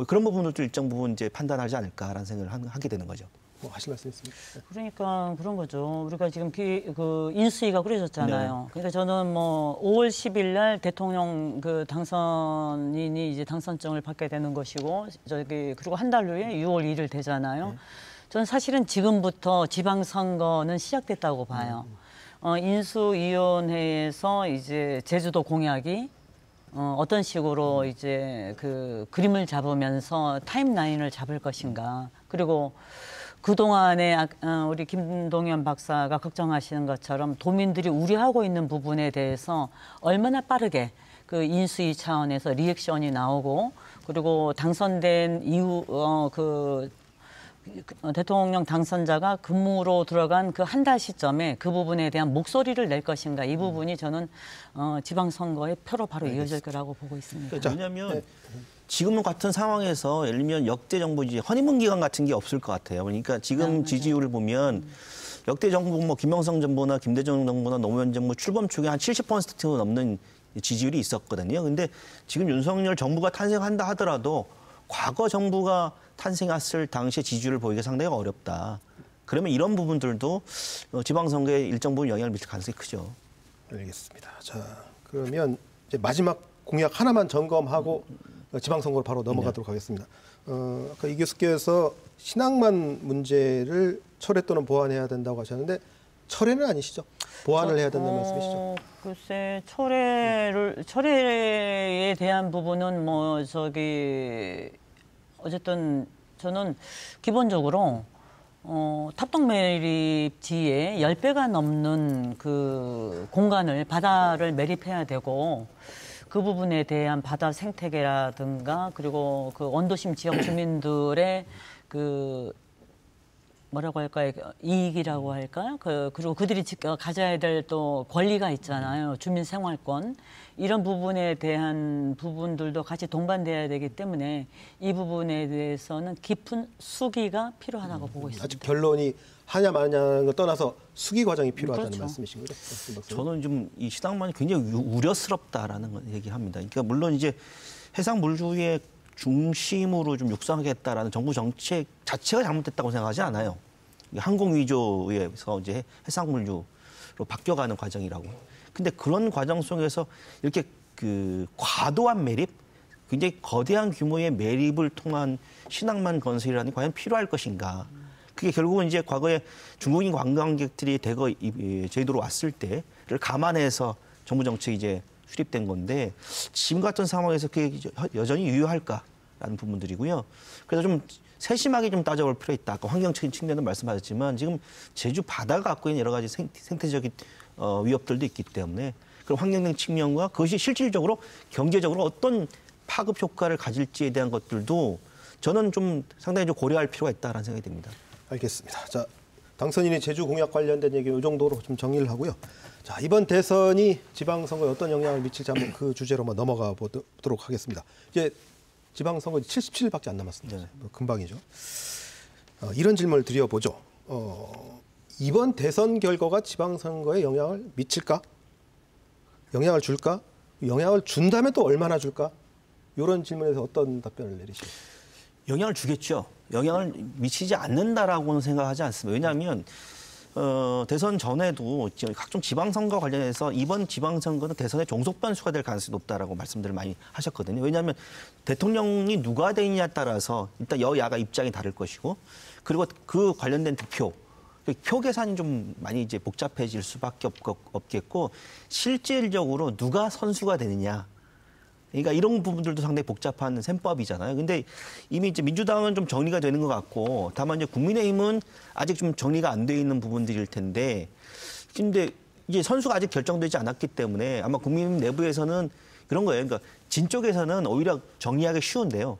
그런 부분들도 일정 부분 이제 판단하지 않을까라는 생각을 하게 되는 거죠. 뭐 하실 말씀 있습니까? 그러니까 그런 거죠. 우리가 지금 그 인수위가 꾸려졌잖아요. 그러니까 저는 뭐 5월 10일 날 대통령 그 당선인이 이제 당선증을 받게 되는 것이고 그리고 한 달 후에 6월 1일 되잖아요. 저는 사실은 지금부터 지방선거는 시작됐다고 봐요. 인수위원회에서 이제 제주도 공약이 어떤 식으로 이제 그 그림을 잡으면서 타임라인을 잡을 것인가. 그리고 그동안에 우리 김동연 박사가 걱정하시는 것처럼 도민들이 우려하고 있는 부분에 대해서 얼마나 빠르게 그 인수위 차원에서 리액션이 나오고 그리고 당선된 이후 대통령 당선자가 근무로 들어간 그 한 달 시점에 그 부분에 대한 목소리를 낼 것인가 이 부분이 저는 지방선거의 표로 바로 이어질 거라고 보고 있습니다. 왜냐하면 지금 같은 상황에서 예를 들면 역대 정부지 허니문 기간 같은 게 없을 것 같아요. 그러니까 지금 지지율을 보면 역대 정부 뭐 김영삼 정부나 김대중 정부나 노무현 정부 출범 초기에 한 70% 넘는 지지율이 있었거든요. 근데 지금 윤석열 정부가 탄생한다 하더라도 과거 정부가 탄생했을 당시의 지지율을 보기가 상당히 어렵다. 그러면 이런 부분들도 지방선거에 일정 부분 영향을 미칠 가능성이 크죠. 알겠습니다. 자, 그러면 이제 마지막 공약 하나만 점검하고 지방선거로 바로 넘어가도록 하겠습니다. 아까 이 교수께서 신앙만 문제를 철회 또는 보완해야 된다고 하셨는데 철회는 아니시죠? 보완을 해야 된다는 말씀이시죠? 글쎄 철회에 대한 부분은 뭐 어쨌든 저는 기본적으로 탑동 매립지에 10배가 넘는 그 공간을 바다를 매립해야 되고 그 부분에 대한 바다 생태계라든가 그리고 그 원도심 지역 주민들의 그 뭐라고 할까요? 이익이라고 할까요? 그리고 그들이 가져야 될 또 권리가 있잖아요. 주민 생활권. 이런 부분에 대한 부분들도 같이 동반돼야 되기 때문에 이 부분에 대해서는 깊은 수기가 필요하다고 보고 있습니다. 아직 결론이 하냐 마냐는 걸 떠나서 수기 과정이 필요하다는 그렇죠. 말씀이신 거죠? 저는 좀 이 신앙만이 굉장히 우려스럽다라는 걸 얘기합니다. 그러니까 물론 이제 해상 물주의 중심으로 좀 육성하겠다라는 정부 정책 자체가 잘못됐다고 생각하지 않아요. 항공 위조에서 이제 해상 물류로 바뀌어가는 과정이라고. 근데 그런 과정 속에서 이렇게 그 과도한 매립, 굉장히 거대한 규모의 매립을 통한 신항만 건설이라는 게 과연 필요할 것인가? 그게 결국은 이제 과거에 중국인 관광객들이 대거 제주도로 왔을 때를 감안해서 정부 정책이 이제 수립된 건데 지금 같은 상황에서 그게 여전히 유효할까라는 부분들이고요. 그래서 좀 세심하게 좀 따져볼 필요가 있다. 아까 환경적인 측면도 말씀하셨지만 지금 제주 바다가 갖고 있는 여러 가지 생태적인 위협들도 있기 때문에 그런 환경적 측면과 그것이 실질적으로 경제적으로 어떤 파급 효과를 가질지에 대한 것들도 저는 좀 상당히 좀 고려할 필요가 있다라는 생각이 듭니다. 알겠습니다. 자, 당선인의 제주 공약 관련된 얘기 이 정도로 좀 정리를 하고요. 자, 이번 대선이 지방선거에 어떤 영향을 미칠지 한번 그 주제로 한번 넘어가 보도록 하겠습니다. 이제 지방선거 77일밖에 안 남았습니다. 네. 금방이죠. 이런 질문을 드려보죠. 이번 대선 결과가 지방선거에 영향을 미칠까? 영향을 줄까? 영향을 준다면 또 얼마나 줄까? 이런 질문에서 어떤 답변을 내리시죠? 영향을 주겠죠. 영향을 미치지 않는다라고는 생각하지 않습니다. 왜냐하면 대선 전에도 각종 지방선거 관련해서 이번 지방선거는 대선의 종속 변수가 될 가능성이 높다라고 말씀들을 많이 하셨거든요. 왜냐하면 대통령이 누가 되느냐에 따라서 일단 여야가 입장이 다를 것이고 그리고 그 관련된 득표, 표 계산이 좀 많이 이제 복잡해질 수밖에 없겠고 실질적으로 누가 선수가 되느냐. 그러니까 이런 부분들도 상당히 복잡한 셈법이잖아요. 근데 이미 이제 민주당은 좀 정리가 되는 것 같고 다만 이제 국민의힘은 아직 좀 정리가 안 돼 있는 부분들일 텐데 근데 이제 선수가 아직 결정되지 않았기 때문에 아마 국민의힘 내부에서는 그런 거예요. 그러니까 진 쪽에서는 오히려 정리하기 쉬운데요.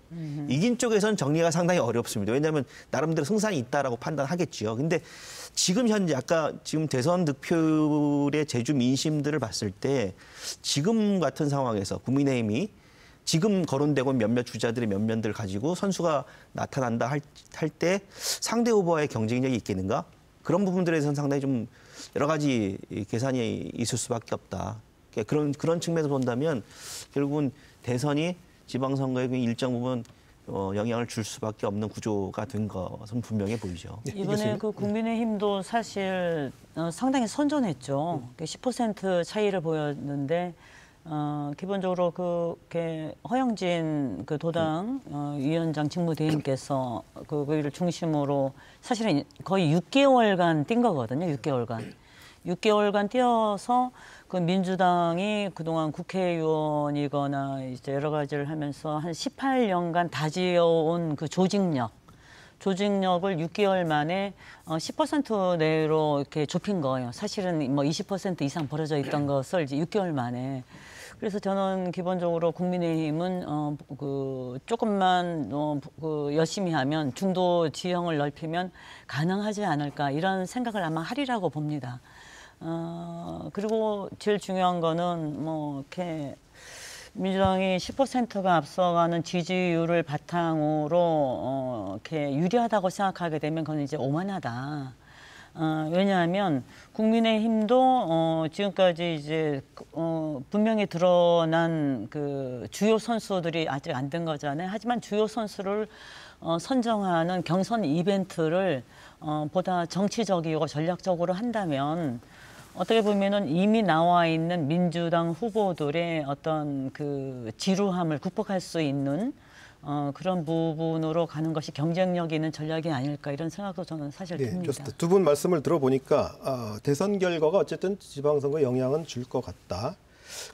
이긴 쪽에서는 정리가 상당히 어렵습니다. 왜냐하면 나름대로 승산이 있다라고 판단하겠죠. 근데 지금 현재 아까 지금 대선 득표율의 제주 민심들을 봤을 때 지금 같은 상황에서 국민의힘이 지금 거론되고 몇몇 주자들의 면면들을 가지고 선수가 나타난다 할 때 상대 후보와의 경쟁력이 있겠는가? 그런 부분들에서는 상당히 좀 여러 가지 계산이 있을 수밖에 없다. 그런 측면에서 본다면 결국은 대선이 지방선거에 일정 부분 영향을 줄 수밖에 없는 구조가 된 것은 분명해 보이죠. 이번에 그 국민의힘도 사실 상당히 선전했죠. 10% 차이를 보였는데 기본적으로 그게 허영진 그 도당 위원장 직무대행께서 그거를 중심으로 사실은 거의 6개월간 뛴 거거든요. 6개월간 뛰어서 그 민주당이 그동안 국회의원이거나 이제 여러 가지를 하면서 한 18년간 다지어온 그 조직력을 6개월 만에 10% 내로 이렇게 좁힌 거예요. 사실은 뭐 20% 이상 벌어져 있던 것을 이제 6개월 만에. 그래서 저는 기본적으로 국민의힘은 그 조금만 그 열심히 하면 중도 지형을 넓히면 가능하지 않을까 이런 생각을 아마 하리라고 봅니다. 그리고 제일 중요한 거는 뭐 이렇게 민주당이 10%가 앞서가는 지지율을 바탕으로 이렇게 유리하다고 생각하게 되면 그건 이제 오만하다. 왜냐하면 국민의힘도 지금까지 이제 분명히 드러난 그 주요 선수들이 아직 안 된 거잖아요. 하지만 주요 선수를 선정하는 경선 이벤트를 보다 정치적이고 전략적으로 한다면 어떻게 보면은 이미 나와 있는 민주당 후보들의 어떤 그 지루함을 극복할 수 있는 그런 부분으로 가는 것이 경쟁력 있는 전략이 아닐까 이런 생각도 저는 사실 듭니다. 좋습니다. 두 분 말씀을 들어보니까 대선 결과가 어쨌든 지방선거에 영향은 줄 것 같다.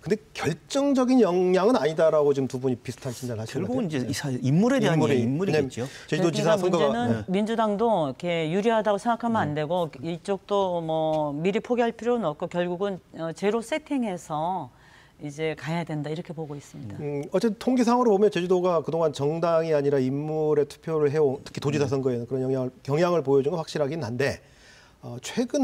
근데 결정적인 영향은 아니다라고 지금 두 분이 비슷한 진단을 하시는 거예요. 결국은 이제 인물에 대한 인물이겠죠. 제주도지사 선거가 문제는 민주당도 이렇게 유리하다고 생각하면 안 되고 이쪽도 뭐 미리 포기할 필요는 없고 결국은 제로 세팅해서 이제 가야 된다 이렇게 보고 있습니다. 어쨌든 통계상으로 보면 제주도가 그동안 정당이 아니라 인물에 투표를 해온 특히 도지사 선거에는 그런 경향을 보여준 건 확실하긴 한데 최근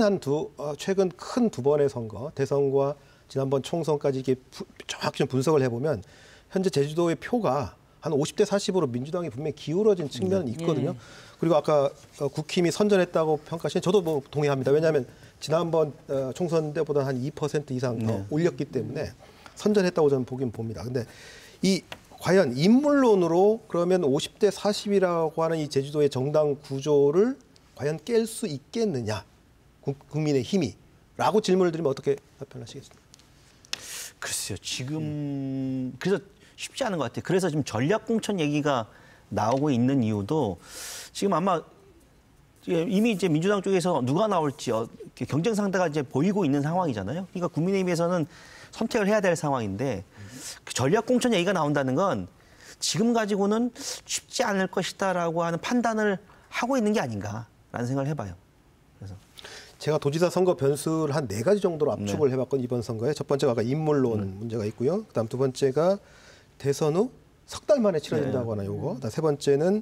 큰 두 번의 선거 대선과 지난번 총선까지 이렇게 정확히 좀 분석을 해보면 현재 제주도의 표가 한 50대 40으로 민주당이 분명히 기울어진 측면은 있거든요. 그리고 아까 국힘이 선전했다고 평가하신 저도 뭐 동의합니다. 왜냐하면 지난번 총선 때보다 한 2% 이상 더 올렸기 때문에 선전했다고 저는 보긴 봅니다. 근데 과연 인물론으로 그러면 50대 40이라고 하는 이 제주도의 정당 구조를 과연 깰 수 있겠느냐? 국민의 힘이라고 질문을 드리면 어떻게 답변하시겠습니까? 글쎄요. 지금 그래서 쉽지 않은 것 같아요. 그래서 지금 전략공천 얘기가 나오고 있는 이유도 지금 아마 이미 이제 민주당 쪽에서 누가 나올지 경쟁 상대가 이제 보이고 있는 상황이잖아요. 그러니까 국민의힘에서는 선택을 해야 될 상황인데 그 전략공천 얘기가 나온다는 건 지금 가지고는 쉽지 않을 것이다라고 하는 판단을 하고 있는 게 아닌가라는 생각을 해봐요. 그래서 제가 도지사 선거 변수를 한 4가지 정도로 압축을 해봤건 이번 선거에 첫 번째가 아까 인물론 문제가 있고요. 그다음 두 번째가 대선 후 석 달 만에 치러진다고 하는 요거. 그다음 세 번째는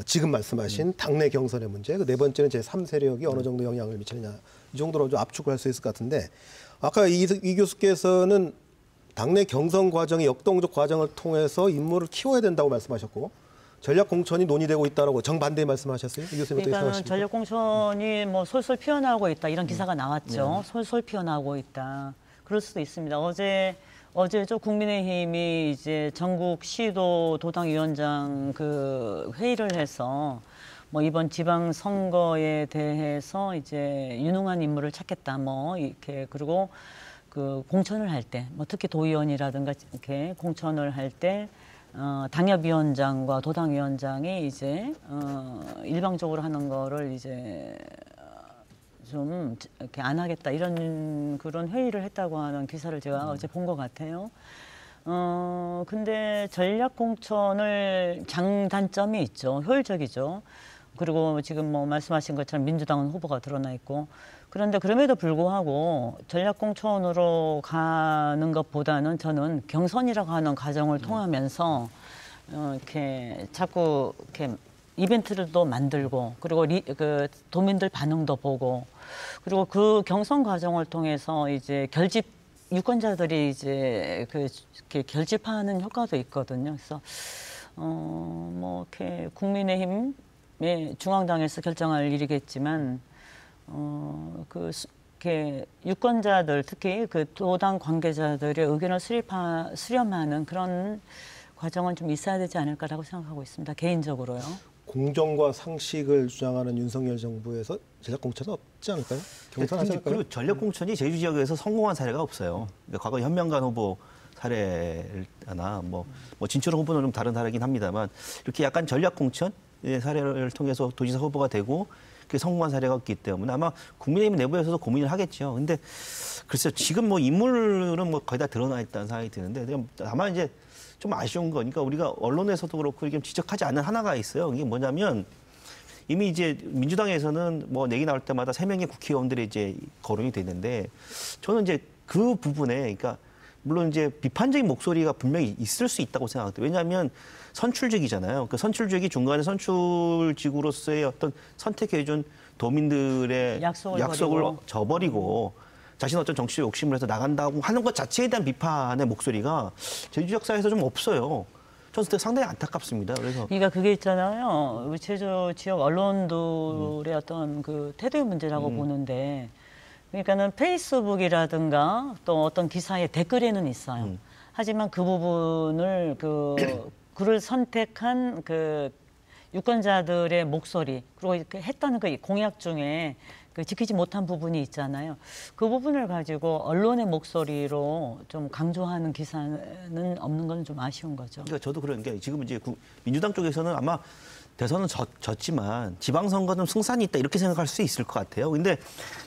지금 말씀하신 당내 경선의 문제. 그 네 번째는 제3세력이 어느 정도 영향을 미치느냐. 이 정도로 좀 압축을 할 수 있을 것 같은데 아까 이 교수께서는 당내 경선 과정이 역동적 과정을 통해서 인물을 키워야 된다고 말씀하셨고 전략 공천이 논의되고 있다라고 정반대 말씀하셨어요. 이 교수님 어떻게 그러니까 생각하십니까? 전략 공천이 뭐 솔솔 피어나고 있다 이런 기사가 나왔죠. 솔솔 피어나고 있다. 그럴 수도 있습니다. 어제죠 국민의힘이 이제 전국 시도 도당위원장 그 회의를 해서 뭐 이번 지방 선거에 대해서 이제 유능한 인물을 찾겠다 뭐 이렇게 그리고 그 공천을 할 때 뭐 특히 도의원이라든가 이렇게 공천을 할 때 당협위원장과 도당위원장이 이제 일방적으로 하는 거를 이제 좀 이렇게 안 하겠다 이런 그런 회의를 했다고 하는 기사를 제가 어제 본 것 같아요. 근데 전략 공천을 장단점이 있죠. 효율적이죠. 그리고 지금 뭐 말씀하신 것처럼 민주당은 후보가 드러나 있고 그런데 그럼에도 불구하고 전략 공천으로 가는 것보다는 저는 경선이라고 하는 과정을 통하면서 이렇게 자꾸 이렇게 이벤트도 만들고 그리고 그 도민들 반응도 보고 그리고 그 경선 과정을 통해서 이제 결집 유권자들이 이제 이렇게 결집하는 효과도 있거든요. 그래서 뭐 이렇게 국민의힘의 중앙당에서 결정할 일이겠지만 이렇게 유권자들 특히 그 도당 관계자들의 의견을 수렴하는 그런 과정은 좀 있어야 되지 않을까라고 생각하고 있습니다. 개인적으로요. 공정과 상식을 주장하는 윤석열 정부에서 전략 공천은 없지 않을까요? 경선하지 않을까요? 그리고 전략 공천이 제주 지역에서 성공한 사례가 없어요. 그러니까 과거 현명관 후보 사례나 뭐 진철 후보는 좀 다른 사례긴 합니다만 이렇게 약간 전략 공천 사례를 통해서 도지사 후보가 되고 그게 성공한 사례가 없기 때문에 아마 국민의힘 내부에서도 고민을 하겠죠. 근데 글쎄요, 지금 뭐 인물은 뭐 거의 다 드러나 있다는 생각이 드는데 다만 이제 좀 아쉬운 거니까 우리가 언론에서도 그렇고 이게 지적하지 않는 하나가 있어요. 이게 뭐냐면 이미 이제 민주당에서는 뭐 내기 나올 때마다 3명의 국회의원들이 이제 거론이 되는데 저는 이제 그 부분에 그러니까 물론 이제 비판적인 목소리가 분명히 있을 수 있다고 생각해요. 왜냐하면 선출직이잖아요. 그 선출직이 중간에 선출직으로서의 어떤 선택해준 도민들의 약속을 저버리고 자신 어떤 정치적 욕심을 해서 나간다고 하는 것 자체에 대한 비판의 목소리가 제주 역사에서 좀 없어요. 저는 상당히 안타깝습니다. 그러니까 그게 있잖아요. 우리 제주 지역 언론들의 어떤 그 태도의 문제라고 보는데, 그러니까는 페이스북이라든가 또 어떤 기사의 댓글에는 있어요. 하지만 그 부분을 그를 선택한 그 유권자들의 목소리 그리고 이렇게 했다는 그 공약 중에 그 지키지 못한 부분이 있잖아요. 그 부분을 가지고 언론의 목소리로 좀 강조하는 기사는 없는 건 좀 아쉬운 거죠. 그러니까 저도 그런 게 지금 이제 민주당 쪽에서는 아마 대선은 졌지만 지방선거는 승산이 있다 이렇게 생각할 수 있을 것 같아요. 근데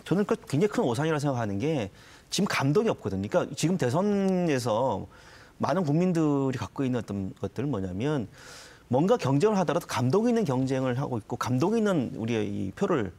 저는 그 굉장히 큰 오산이라고 생각하는 게 지금 감동이 없거든요. 그러니까 지금 대선에서 많은 국민들이 갖고 있는 어떤 것들은 뭐냐면 뭔가 경쟁을 하더라도 감동 있는 경쟁을 하고 있고 감동 있는 우리의 이 표를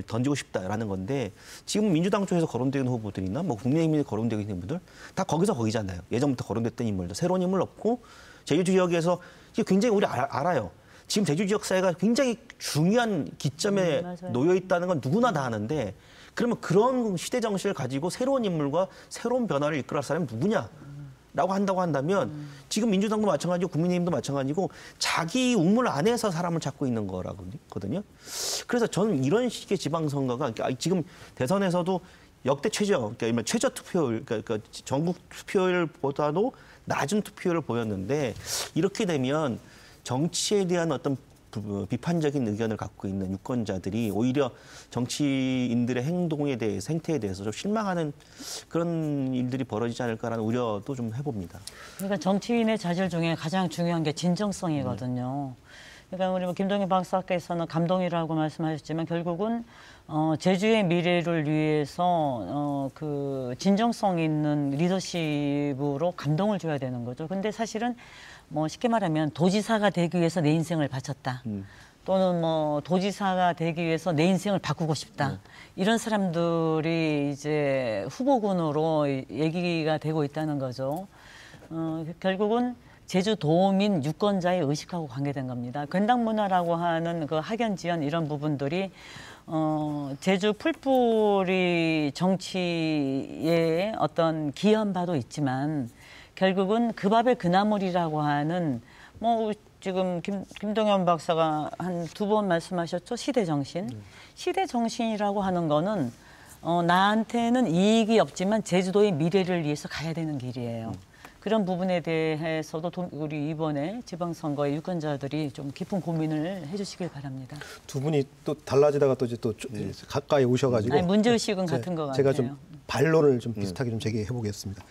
던지고 싶다라는 건데 지금 민주당 쪽에서 거론되는 후보들이나 뭐 국민의힘에 거론되고 있는 분들 다 거기서 거기잖아요. 예전부터 거론됐던 인물들 새로운 인물 없고 제주 지역에서 굉장히 우리 알아요. 지금 제주 지역 사회가 굉장히 중요한 기점에 놓여 있다는 건 누구나 다 아는데 그러면 그런 시대 정신을 가지고 새로운 인물과 새로운 변화를 이끌어갈 사람이 누구냐라고 한다면 지금 민주당도 마찬가지고 국민의힘도 마찬가지고 자기 우물 안에서 사람을 찾고 있는 거거든요. 그래서 저는 이런 식의 지방선거가 그러니까 지금 대선에서도 역대 그러니까 최저 투표율, 그러니까 전국 투표율보다도 낮은 투표율을 보였는데 이렇게 되면 정치에 대한 어떤 비판적인 의견을 갖고 있는 유권자들이 오히려 정치인들의 행동에 대해서 행태에 대해서 좀 실망하는 그런 일들이 벌어지지 않을까라는 우려도 좀 해봅니다. 그러니까 정치인의 자질 중에 가장 중요한 게 진정성이거든요. 그러니까 우리 김동연 박사께서는 감동이라고 말씀하셨지만 결국은 제주의 미래를 위해서 그 진정성 있는 리더십으로 감동을 줘야 되는 거죠. 근데 사실은 뭐 쉽게 말하면 도지사가 되기 위해서 내 인생을 바쳤다. 또는 뭐 도지사가 되기 위해서 내 인생을 바꾸고 싶다. 이런 사람들이 이제 후보군으로 얘기가 되고 있다는 거죠. 결국은 제주도민 유권자의 의식하고 관계된 겁니다. 괜당 문화라고 하는 그 학연 지연 이런 부분들이 제주 풀뿌리 정치의 어떤 기여한 바도 있지만 결국은 그 밥의 그 나물이라고 하는 뭐 지금 김동연 박사가 한 2번 말씀하셨죠. 시대 정신. 시대 정신이라고 하는 거는 나한테는 이익이 없지만 제주도의 미래를 위해서 가야 되는 길이에요. 그런 부분에 대해서도 우리 이번에 지방선거의 유권자들이 좀 깊은 고민을 해주시길 바랍니다. 두 분이 또 달라지다가 또 이제 또 가까이 오셔가지고 아니, 문제의식은 같은 것 같아요. 제가 좀 반론을 좀 비슷하게 좀 제기해 보겠습니다.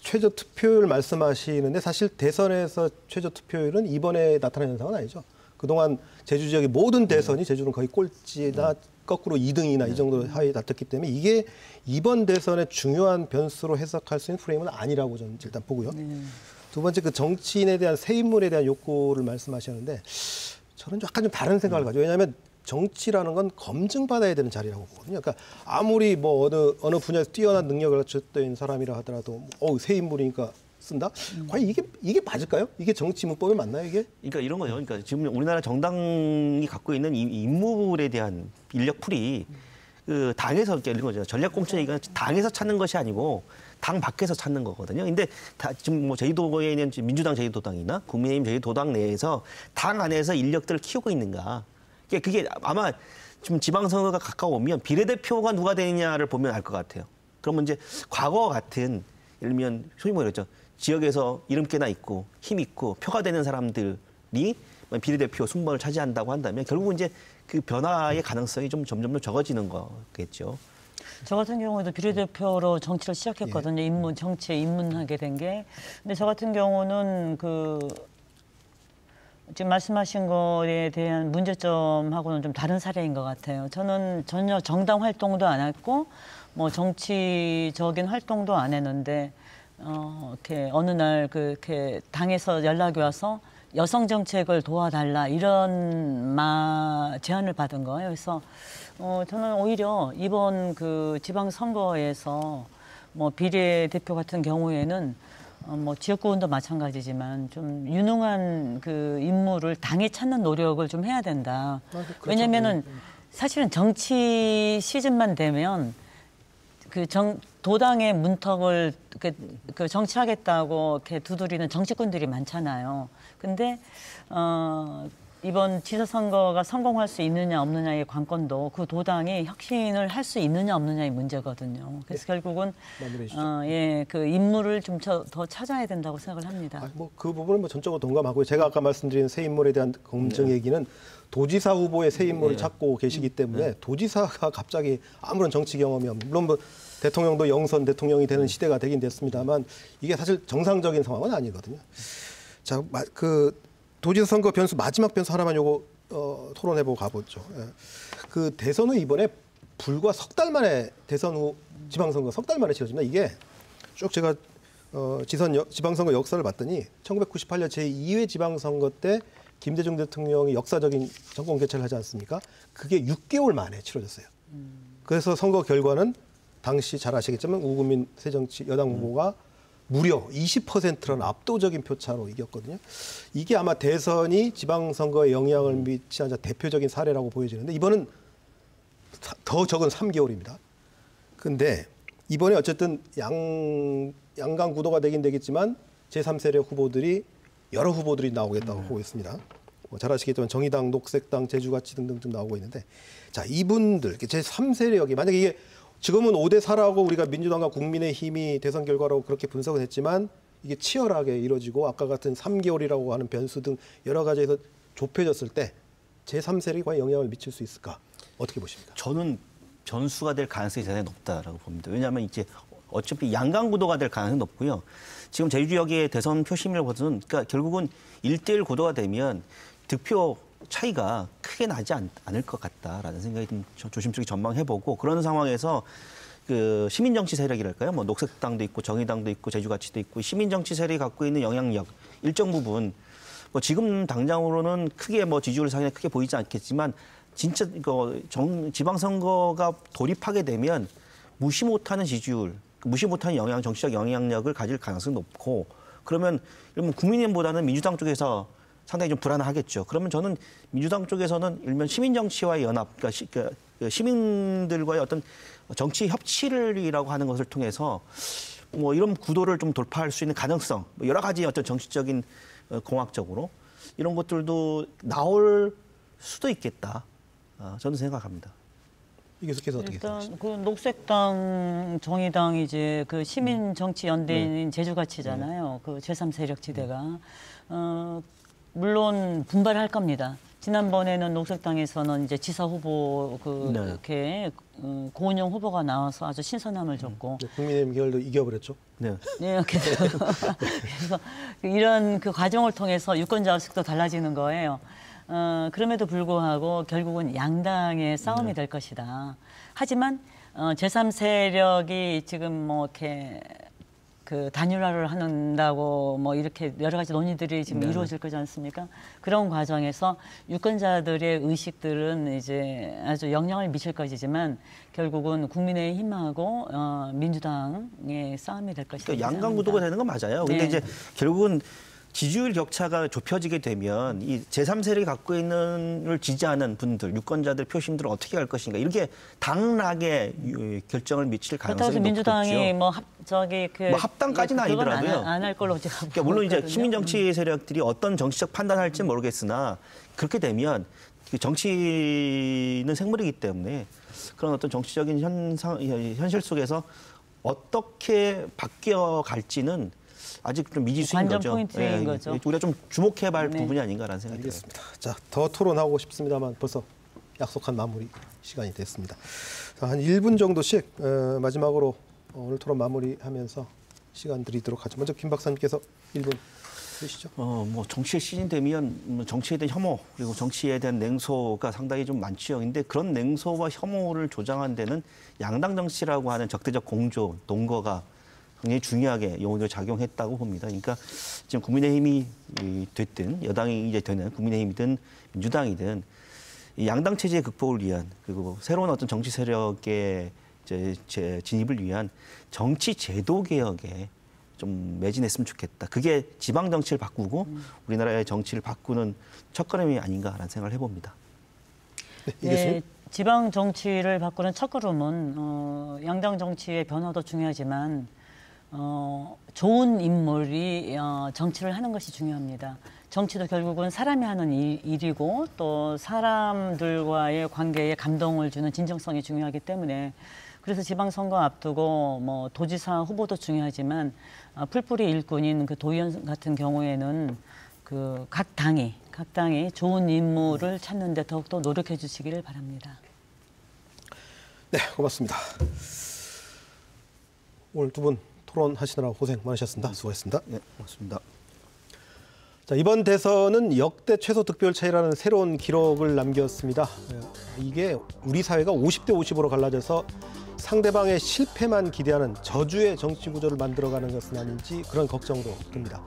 최저 투표율 말씀하시는데 사실 대선에서 최저 투표율은 이번에 나타난 현상은 아니죠. 그동안 제주 지역의 모든 대선이 제주는 거의 꼴찌나 거꾸로 2등이나 이 정도 하에 다퉜기 때문에 이게 이번 대선의 중요한 변수로 해석할 수 있는 프레임은 아니라고 저는 일단 보고요. 두 번째 그 정치인에 대한 새 인물에 대한 욕구를 말씀하셨는데 저는 약간 좀 다른 생각을 가져요. 왜냐하면 정치라는 건 검증받아야 되는 자리라고 보거든요. 그러니까 아무리 뭐 어느 분야에서 뛰어난 능력을 갖췄던 사람이라 하더라도 새 인물이니까 쓴다? 과연 이게 맞을까요? 이게 정치 문법이 맞나요, 이게? 그러니까 이런 거죠. 그러니까 지금 우리나라 정당이 갖고 있는 이 인물에 대한 인력풀이 그 당에서 이런 거죠. 전략공천이니까 당에서 찾는 것이 아니고 당 밖에서 찾는 거거든요. 근데 지금 뭐 제주도에 있는 민주당 제주도당이나 국민의힘 제주도당 내에서 당 안에서 인력들을 키우고 있는가? 그게 아마 지금 지방선거가 가까워오면 비례대표가 누가 되느냐를 보면 알 것 같아요. 그러면 이제 과거와 같은 예를 들면 소위 말했죠. 지역에서 이름께나 있고 힘 있고 표가 되는 사람들이 비례대표 순번을 차지한다고 한다면 결국은 이제 그 변화의 가능성이 좀 점점 더 적어지는 거겠죠. 저 같은 경우에도 비례대표로 정치를 시작했거든요. 정치에 입문하게 된 게. 근데 저 같은 경우는 지금 말씀하신 거에 대한 문제점하고는 좀 다른 사례인 것 같아요. 저는 전혀 정당 활동도 안 했고, 뭐 정치적인 활동도 안 했는데, 이렇게 어느 날 그렇게 당에서 연락이 와서 여성 정책을 도와달라 이런 제안을 받은 거예요. 그래서 저는 오히려 이번 그 지방선거에서 뭐 비례대표 같은 경우에는 뭐 지역구원도 마찬가지지만 좀 유능한 그 인물을 당에 찾는 노력을 좀 해야 된다. 그렇죠. 왜냐면은 사실은 정치 시즌만 되면 도당의 문턱을 정치하겠다고 이렇게 두드리는 정치꾼들이 많잖아요. 근데 이번 지자선거가 성공할 수 있느냐 없느냐의 관건도 그 도당이 혁신을 할 수 있느냐 없느냐의 문제거든요. 그래서 결국은 그 인물을 좀 더 찾아야 된다고 생각을 합니다. 그 부분은 뭐 전적으로 동감하고요. 제가 아까 말씀드린 새 인물에 대한 검증 얘기는 도지사 후보의 새 인물을 찾고 계시기 때문에 도지사가 갑자기 아무런 정치 경험이 없는, 물론 뭐 대통령도 영선 대통령이 되는 시대가 되긴 됐습니다만 이게 사실 정상적인 상황은 아니거든요. 자, 도지사 선거 변수 마지막 변수 하나만 토론해보고 가보죠. 그 대선 후 이번에 불과 석 달 만에 대선 후 지방선거 석 달 만에 치러집니다. 이게 쭉 제가 지방선거 역사를 봤더니 1998년 제2회 지방선거 때 김대중 대통령이 역사적인 정권 개최를 하지 않습니까? 그게 6개월 만에 치러졌어요. 그래서 선거 결과는 당시 잘 아시겠지만 우금민 새정치 여당 후보가 무려 20%라는 압도적인 표차로 이겼거든요. 이게 아마 대선이 지방선거에 영향을 미치는 대표적인 사례라고 보여지는데 이번은 더 적은 3개월입니다. 근데 이번에 어쨌든 양강 구도가 되긴 되겠지만 제3세력 후보들이 여러 후보들이 나오겠다고 보고 있습니다. 잘 아시겠지만 정의당, 녹색당, 제주가치 등등 좀 나오고 있는데 자, 이분들 제3세력이 만약에 이게 지금은 5대4라고 우리가 민주당과 국민의힘이 대선 결과로 그렇게 분석을 했지만 이게 치열하게 이루어지고 아까 같은 3개월이라고 하는 변수 등 여러 가지에서 좁혀졌을 때 제3세력이 과연 영향을 미칠 수 있을까? 어떻게 보십니까? 저는 변수가 될 가능성이 대단히 높다라고 봅니다. 왜냐하면 이제 어차피 양강 구도가 될 가능성이 높고요. 지금 제주 지역의 대선 표심을 보서는 그러니까 결국은 1대1 구도가 되면 득표 차이가 크게 나지 않을 것 같다라는 생각이 좀 조심스럽게 전망해보고 그런 상황에서 그 시민정치 세력이랄까요? 뭐 녹색당도 있고 정의당도 있고 제주가치도 있고 시민정치 세력이 갖고 있는 영향력 일정 부분 뭐 지금 당장으로는 크게 뭐 지지율 상에 크게 보이지 않겠지만 진짜 이거 지방선거가 돌입하게 되면 무시 못하는 지지율, 무시 못하는 정치적 영향력을 가질 가능성이 높고 그러면 국민의힘보다는 민주당 쪽에서 상당히 좀 불안하겠죠. 그러면 저는 민주당 쪽에서는 일면 시민정치와의 연합, 그러니까 시민들과의 어떤 정치 협치를이라고 하는 것을 통해서 뭐 이런 구도를 좀 돌파할 수 있는 가능성, 여러 가지 어떤 정치적인 공학적으로 이런 것들도 나올 수도 있겠다. 저는 생각합니다. 이 교수께서 어떻게 일단 생각하십니까? 그 녹색당, 정의당 이제 그 시민정치연대인 제주가치잖아요. 그 제3세력 지대가. 물론 분발할 겁니다. 지난번에는 녹색당에서는 이제 지사 후보 이렇게 고은영 후보가 나와서 아주 신선함을 줬고 국민의힘 계열도 이겨버렸죠. 네. 네, 그래서 이런 그 과정을 통해서 유권자 의식도 달라지는 거예요. 그럼에도 불구하고 결국은 양당의 싸움이 될 것이다. 하지만 제3세력이 지금 뭐 이렇게 그 단일화를 한다고 뭐 이렇게 여러 가지 논의들이 지금 이루어질 거지 않습니까? 그런 과정에서 유권자들의 의식들은 이제 아주 영향을 미칠 것이지만 결국은 국민의힘하고 민주당의 싸움이 될 것이다. 그러니까 양강 구도가 되는 건 맞아요. 근데 이제 결국은 지지율 격차가 좁혀지게 되면 이 제3세력이 갖고 있는 걸 지지하는 분들, 유권자들 표심들을 어떻게 할 것인가 이렇게 당락에 결정을 미칠 가능성이 높죠. 민주당이 뭐 합당까지는 아니더라도요. 안 할 걸로 제가 그러니까 물론 이제 시민정치 세력들이 어떤 정치적 판단할지 모르겠으나 그렇게 되면 정치는 생물이기 때문에 그런 어떤 정치적인 현실 속에서 어떻게 바뀌어 갈지는 아직 좀 미지수인 관전 거죠. 포인트인 거죠. 우리가 좀 주목해봐야 할 네. 부분이 아닌가라는 생각이 듭니다. 알겠습니다. 자, 더 토론하고 싶습니다만 벌써 약속한 마무리 시간이 됐습니다. 자, 한 1분 정도씩 마지막으로 오늘 토론 마무리하면서 시간 드리도록 하죠. 먼저 김 박사님께서 1분 주시죠. 뭐 정치의 시즌 되면 정치에 대한 혐오 그리고 정치에 대한 냉소가 상당히 좀 많죠. 근데 그런 냉소와 혐오를 조장한 데는 양당 정치라고 하는 적대적 공조, 동거가 굉장히 중요하게 용어로 작용했다고 봅니다. 그러니까 지금 국민의힘이 됐든 여당이 이제 되는 국민의힘이든 민주당이든 이 양당 체제 극복을 위한 그리고 새로운 어떤 정치 세력의 진입을 위한 정치 제도 개혁에 좀 매진했으면 좋겠다. 그게 지방 정치를 바꾸고 우리나라의 정치를 바꾸는 첫걸음이 아닌가라는 생각을 해봅니다. 네, 지방 정치를 바꾸는 첫걸음은 양당 정치의 변화도 중요하지만 좋은 인물이 정치를 하는 것이 중요합니다. 정치도 결국은 사람이 하는 일이고 또 사람들과의 관계에 감동을 주는 진정성이 중요하기 때문에 그래서 지방선거 앞두고 뭐 도지사 후보도 중요하지만 풀뿌리 일꾼인 그 도의원 같은 경우에는 그 각 당이 좋은 인물을 찾는 데 더욱더 노력해 주시기를 바랍니다. 네, 고맙습니다. 오늘 두 분 토론하시느라 고생 많으셨습니다. 수고했습니다. 네, 고맙습니다. 자, 이번 대선은 역대 최소 득표율 차이라는 새로운 기록을 남겼습니다. 이게 우리 사회가 50대 50으로 갈라져서 상대방의 실패만 기대하는 저주의 정치 구조를 만들어가는 것은 아닌지 그런 걱정도 듭니다.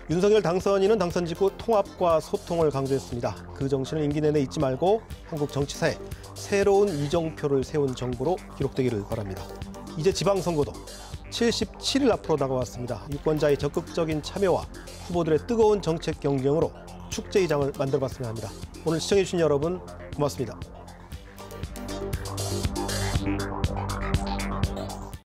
윤석열 당선인은 당선 직후 통합과 소통을 강조했습니다. 그 정신을 임기 내내 잊지 말고 한국 정치사에 새로운 이정표를 세운 정부로 기록되기를 바랍니다. 이제 지방선거도 77일 앞으로 다가왔습니다. 유권자의 적극적인 참여와 후보들의 뜨거운 정책 경쟁으로 축제의 장을 만들어봤으면 합니다. 오늘 시청해주신 여러분 고맙습니다.